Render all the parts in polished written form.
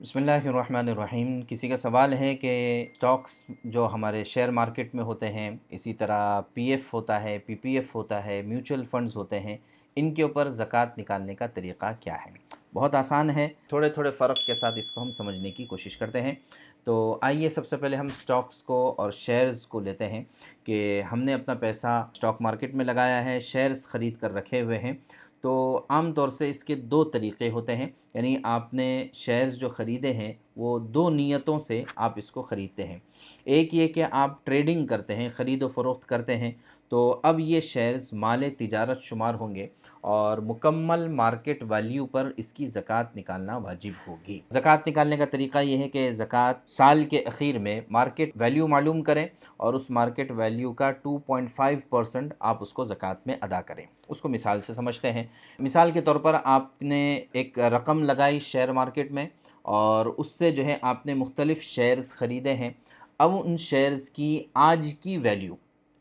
बिस्मिल्लाहिर्रहमानिर्रहीम। किसी का सवाल है कि स्टॉक्स जो हमारे शेयर मार्केट में होते हैं, इसी तरह पीएफ होता है, पीपीएफ होता है, म्यूचुअल फंड्स होते हैं, इनके ऊपर ज़कात निकालने का तरीक़ा क्या है। बहुत आसान है, थोड़े थोड़े फ़र्क के साथ इसको हम समझने की कोशिश करते हैं। तो आइए सबसे पहले हम स्टॉक्स को और शेयर्स को लेते हैं कि हमने अपना पैसा स्टॉक मार्केट में लगाया है, शेयर्स ख़रीद कर रखे हुए हैं। तो आम तौर से इसके दो तरीक़े होते हैं, यानी आपने शेयर्स जो ख़रीदे हैं वो दो नीयतों से आप इसको ख़रीदते हैं। एक ये कि आप ट्रेडिंग करते हैं, ख़रीद व फ़रोख्त करते हैं, तो अब ये शेयर्स माल तिजारत शुमार होंगे और मुकम्मल मार्केट वैल्यू पर इसकी ज़कात निकालना वाजिब होगी। ज़कात निकालने का तरीक़ा ये है कि ज़कात साल के आखिर में मार्केट वैल्यू मालूम करें और उस मार्केट वैल्यू का 2.5% आप उसको ज़कात में अदा करें। उसको मिसाल से समझते हैं। मिसाल के तौर पर आपने एक रकम लगाई शेयर मार्केट में और उससे जो है आपने मुख्तलिफ़ शेयर्स ख़रीदे हैं। अब उन शेयर्स की आज की वैल्यू,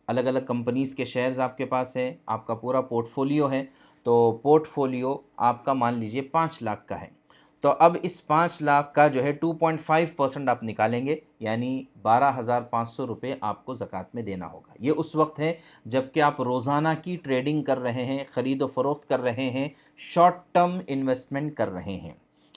अलग अलग कंपनीज़ के शेयर्स आपके पास है, आपका पूरा पोर्टफोलियो है। तो पोर्टफोलियो आपका मान लीजिए 5 लाख का है। तो अब इस 5 लाख का जो है 2.5% आप निकालेंगे, यानी 12,500 रुपये आपको ज़कात में देना होगा। ये उस वक्त है जबकि आप रोज़ाना की ट्रेडिंग कर रहे हैं, ख़रीद व फ़रोख्त कर रहे हैं, शॉर्ट टर्म इन्वेस्टमेंट कर रहे हैं।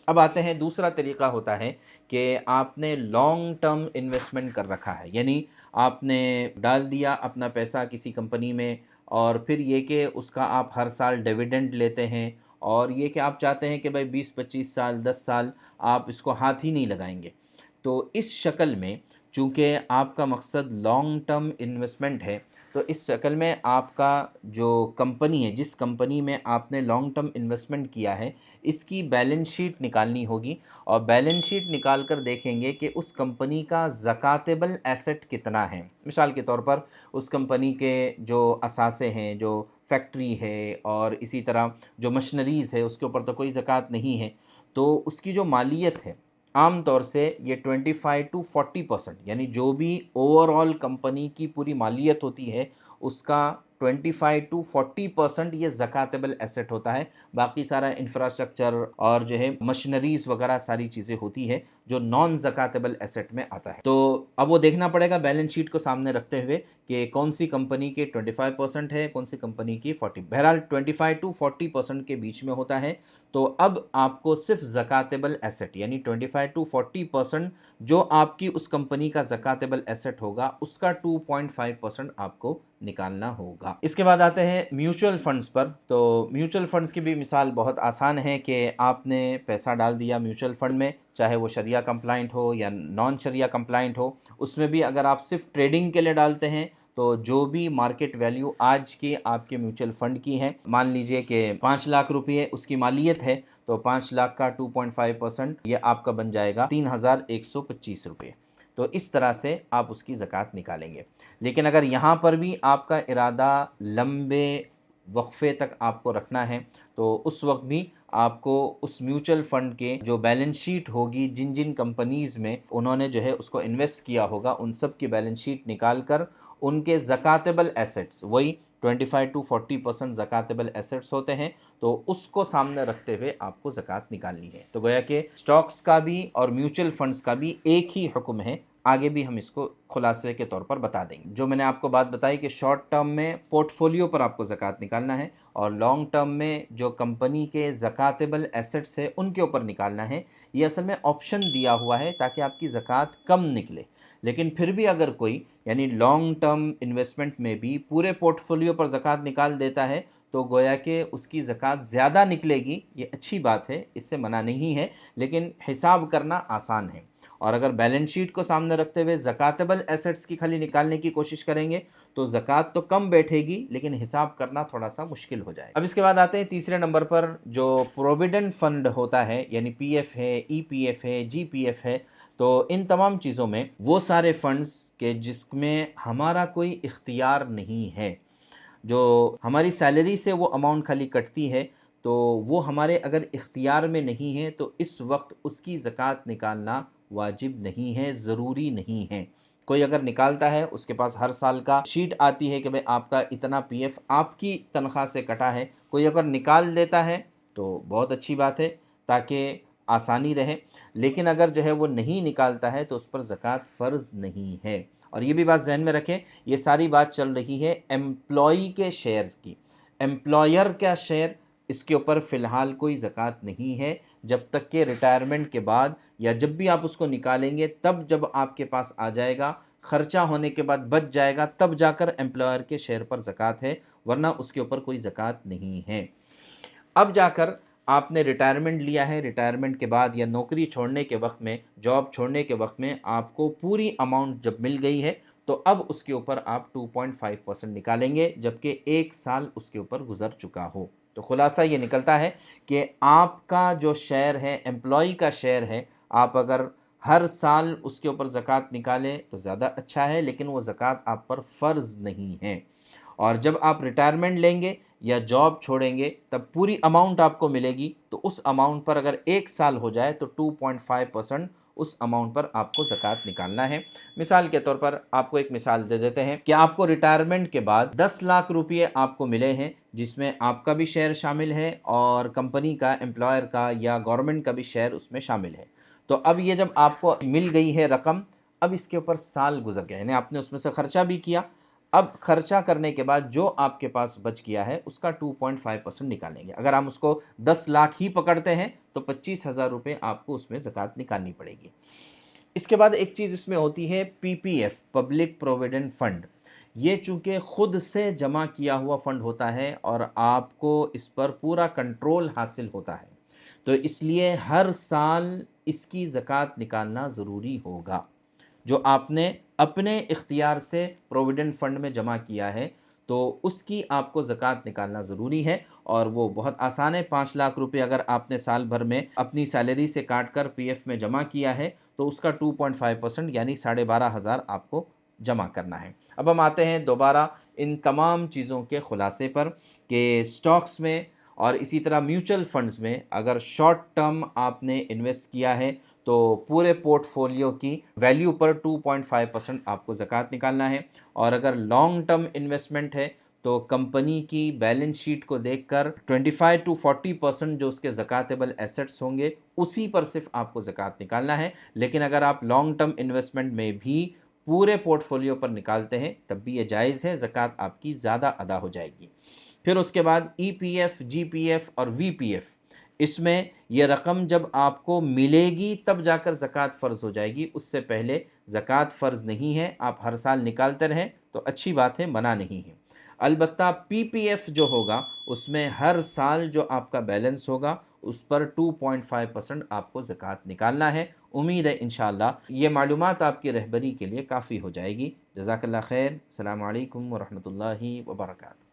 अब आते हैं, दूसरा तरीक़ा होता है कि आपने लॉन्ग टर्म इन्वेस्टमेंट कर रखा है, यानी आपने डाल दिया अपना पैसा किसी कंपनी में और फिर ये कि उसका आप हर साल डिविडेंड लेते हैं और ये कि आप चाहते हैं कि भाई 20-25 साल 10 साल आप इसको हाथ ही नहीं लगाएंगे। तो इस शक्ल में चूँकि आपका मकसद लॉन्ग टर्म इन्वेस्टमेंट है, तो इस शक्ल में आपका जो कंपनी है, जिस कंपनी में आपने लॉन्ग टर्म इन्वेस्टमेंट किया है, इसकी बैलेंस शीट निकालनी होगी और बैलेंस शीट निकाल कर देखेंगे कि उस कंपनी का ज़कातेबल एसेट कितना है। मिसाल के तौर पर उस कंपनी के जो असासे हैं, जो फैक्ट्री है और इसी तरह जो मशीनरीज़ है, उसके ऊपर तो कोई ज़कात नहीं है। तो उसकी जो मालियत है, आम तौर से ये 25 टू 40%, यानी जो भी ओवरऑल कंपनी की पूरी मालियत होती है उसका 25 टू 40% ये ज़कातेबल एसेट होता है। बाकी सारा इंफ्रास्ट्रक्चर और जो है मशीनरीज़ वगैरह सारी चीज़ें होती है जो नॉन ज़कातेबल एसेट में आता है। तो अब वो देखना पड़ेगा बैलेंस शीट को सामने रखते हुए कि कौन सी कंपनी के 25% है, कौन सी कंपनी की 40। बहरहाल 25 टू 40% के बीच में होता है। तो अब आपको सिर्फ ज़कातेबल एसेट यानी 25 टू 40% जो आपकी उस कंपनी का ज़कातेबल एसेट होगा उसका 2.5% आपको निकालना होगा। इसके बाद आते हैं म्यूचुअल फंड्स पर। तो म्यूचुअल फंड्स की भी मिसाल बहुत आसान है कि आपने पैसा डाल दिया म्यूचुअल फंड में, चाहे वो शरिया कंप्लाइंट हो या नॉन शरिया कंप्लाइंट हो। उसमें भी अगर आप सिर्फ ट्रेडिंग के लिए डालते हैं तो जो भी मार्केट वैल्यू आज की आपके म्यूचुअल फंड की है, मान लीजिए कि 5 लाख रुपये उसकी मालियत है, तो 5 लाख का 2.5% ये आपका बन जाएगा 3,125 रुपये। तो इस तरह से आप उसकी ज़कात निकालेंगे। लेकिन अगर यहाँ पर भी आपका इरादा लंबे वक्फ़े तक आपको रखना है, तो उस वक्त भी आपको उस म्यूचुअल फ़ंड के जो बैलेंस शीट होगी, जिन जिन कंपनीज़ में उन्होंने जो है उसको इन्वेस्ट किया होगा, उन सब की बैलेंस शीट निकाल कर उनके ज़कातेबल एसेट्स, वही 25 टू 40% ज़कातेबल एसेट्स होते हैं, तो उसको सामने रखते हुए आपको ज़कात निकालनी है। तो गोया कि स्टॉक्स का भी और म्यूचुअल फंड्स का भी एक ही हुक्म है। आगे भी हम इसको खुलासे के तौर पर बता देंगे। जो मैंने आपको बात बताई कि शॉर्ट टर्म में पोर्टफोलियो पर आपको ज़कात निकालना है और लॉन्ग टर्म में जो कंपनी के ज़कातेबल एसेट्स है उनके ऊपर निकालना है। ये असल में ऑप्शन दिया हुआ है ताकि आपकी ज़कात कम निकले। लेकिन फिर भी अगर कोई यानी लॉन्ग टर्म इन्वेस्टमेंट में भी पूरे पोर्टफोलियो पर ज़कात निकाल देता है, तो गोया कि उसकी ज़कात ज़्यादा निकलेगी। ये अच्छी बात है, इससे मना नहीं है, लेकिन हिसाब करना आसान है। और अगर बैलेंस शीट को सामने रखते हुए ज़कातेबल एसेट्स की खाली निकालने की कोशिश करेंगे तो ज़कात तो कम बैठेगी, लेकिन हिसाब करना थोड़ा सा मुश्किल हो जाएगा। अब इसके बाद आते हैं तीसरे नंबर पर, जो प्रोविडेंट फ़ंड होता है, यानी पीएफ है, ईपीएफ है, जीपीएफ है। तो इन तमाम चीज़ों में वो सारे फ़ंड्स के जिसमें हमारा कोई इख्तियार नहीं है, जो हमारी सैलरी से वो अमाउंट खाली कटती है, तो वो हमारे अगर इख्तियार में नहीं है तो इस वक्त उसकी ज़कात निकालना वाजिब नहीं है, ज़रूरी नहीं है। कोई अगर निकालता है, उसके पास हर साल का शीट आती है कि भाई आपका इतना पीएफ आपकी तनख्वाह से कटा है, कोई अगर निकाल देता है तो बहुत अच्छी बात है, ताकि आसानी रहे। लेकिन अगर जो है वो नहीं निकालता है तो उस पर ज़कात फ़र्ज़ नहीं है। और ये भी बात ज़हन में रखें, ये सारी बात चल रही है एम्प्लॉई के शेयर की। एम्प्लॉयर का शेयर, इसके ऊपर फ़िलहाल कोई ज़कात नहीं है जब तक कि रिटायरमेंट के बाद या जब भी आप उसको निकालेंगे तब जब आपके पास आ जाएगा, खर्चा होने के बाद बच जाएगा, तब जाकर एम्प्लॉयर के शेयर पर ज़कात है, वरना उसके ऊपर कोई ज़कात नहीं है। अब जाकर आपने रिटायरमेंट लिया है, रिटायरमेंट के बाद या नौकरी छोड़ने के वक्त में, जॉब छोड़ने के वक्त में आपको पूरी अमाउंट जब मिल गई है तो अब उसके ऊपर आप 2.5% निकालेंगे, जबकि 1 साल उसके ऊपर गुजर चुका हो। तो खुलासा ये निकलता है कि आपका जो शेयर है, एम्प्लॉई का शेयर है, आप अगर हर साल उसके ऊपर ज़कात निकालें तो ज़्यादा अच्छा है, लेकिन वो ज़कात आप पर फ़र्ज़ नहीं है। और जब आप रिटायरमेंट लेंगे या जॉब छोड़ेंगे तब पूरी अमाउंट आपको मिलेगी, तो उस अमाउंट पर अगर 1 साल हो जाए तो 2.5% उस अमाउंट पर आपको ज़कात निकालना है। मिसाल के तौर पर आपको एक मिसाल दे देते हैं कि आपको रिटायरमेंट के बाद 10 लाख रुपये आपको मिले हैं, जिसमें आपका भी शेयर शामिल है और कंपनी का, एम्प्लॉयर का या गवर्नमेंट का भी शेयर उसमें शामिल है। तो अब ये जब आपको मिल गई है रकम, अब इसके ऊपर साल गुजर गए, यानी आपने उसमें से खर्चा भी किया। अब खर्चा करने के बाद जो आपके पास बच गया है उसका 2.5% निकालेंगे। अगर हम उसको 10 लाख ही पकड़ते हैं तो 25,000 रुपये आपको उसमें ज़कात निकालनी पड़ेगी। इसके बाद एक चीज़ इसमें होती है पीपीएफ, पब्लिक प्रोविडेंट फंड। ये चूँकि ख़ुद से जमा किया हुआ फ़ंड होता है और आपको इस पर पूरा कंट्रोल हासिल होता है, तो इसलिए हर साल इसकी ज़कात निकालना ज़रूरी होगा। जो आपने अपने इख्तियार से प्रोविडेंट फ़ंड में जमा किया है तो उसकी आपको ज़कात निकालना ज़रूरी है, और वो बहुत आसान है। 5 लाख रुपए अगर आपने साल भर में अपनी सैलरी से काट कर पीएफ में जमा किया है तो उसका 2.5% यानी 12,500 आपको जमा करना है। अब हम आते हैं दोबारा इन तमाम चीज़ों के ख़ुलासे पर कि स्टॉक्स में और इसी तरह म्यूचुअल फंड्स में अगर शॉर्ट टर्म आपने इन्वेस्ट किया है तो पूरे पोर्टफोलियो की वैल्यू पर 2.5% आपको ज़कात निकालना है। और अगर लॉन्ग टर्म इन्वेस्टमेंट है तो कंपनी की बैलेंस शीट को देखकर 25 टू 40% जो उसके ज़कातेबल एसेट्स होंगे उसी पर सिर्फ आपको ज़कात निकालना है। लेकिन अगर आप लॉन्ग टर्म इन्वेस्टमेंट में भी पूरे पोर्टफोलियो पर निकालते हैं तब भी ये जायज़ है, ज़कात आपकी ज़्यादा अदा हो जाएगी। फिर उसके बाद ईपीएफ, जीपीएफ और वीपीएफ, इसमें यह रकम जब आपको मिलेगी तब जाकर ज़कात फ़र्ज़ हो जाएगी, उससे पहले ज़कात फ़र्ज़ नहीं है। आप हर साल निकालते रहें तो अच्छी बात है, मना नहीं है। अलबत्ता पीपीएफ जो होगा उसमें हर साल जो आपका बैलेंस होगा उस पर 2.5% आपको ज़कात निकालना है। उम्मीद है इंशाअल्लाह ये मालूमात आपकी रहबरी के लिए काफ़ी हो जाएगी। जज़ाकल्लाह खैर। अस्सलामु अलैकुम व रहमतुल्लाहि व बरकातहू।